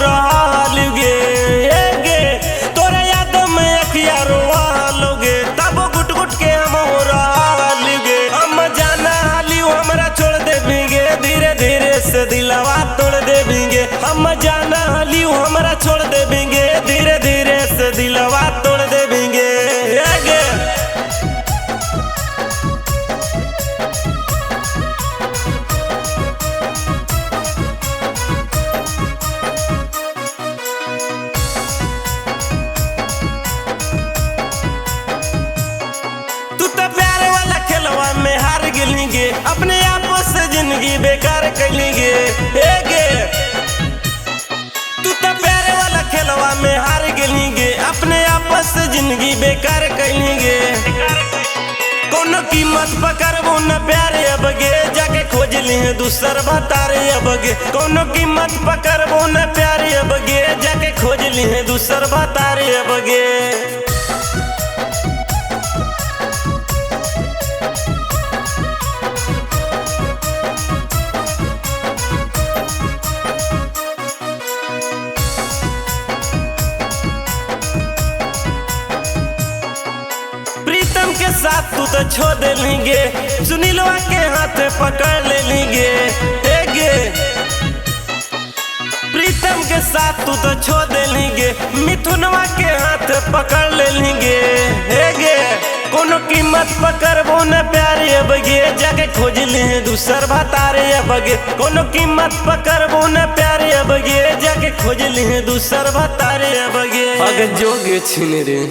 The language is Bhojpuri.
रहल गे गे तोरे याद में अखिया रोवालोगे तब गुट गुट के हम रहल गे। हम जाना लियो हमरा छोड़ देबीगे धीरे धीरे से दिलवा तोड़ देबीगे। हम जाना लियो हमरा छोड़ देबीगे धीरे धीरे से दिलवा तोड़ देबीगे गे। में हार गिलेंगे अपने आप से जिंदगी बेकार करेंगे गे। तू तो प्यारे वाला खेलवा में हार गिलेंगे अपने आप से जिंदगी बेकार करेंगे। कोनो कीमत पकड़बो न प्यारे अब गे जाके खोज ली है दूसर बतारे अब गे। कोनो कीमत पकड़बो न प्यारे अब गे जाके खोज ली है दूसर बतारे अब गे। प्रीतम के साथ तू तो छोड़ देंगे सुनीलवा के हाथ पकड़ लेंगे गे। प्रीतम के साथ तू तो छोड़ देंगे मिथुनवा के हाथ पकड़ लेंगे गे। कोनो कीमत पकड़बो न प्यारे अब गे जाके खोज ली है दूसर भतारे अब गे। कोनो कीमत पकड़बो न प्यारे अब गे जाके खोज ली है दूसर भतारे अब गे। अगर जोगे छिन रे।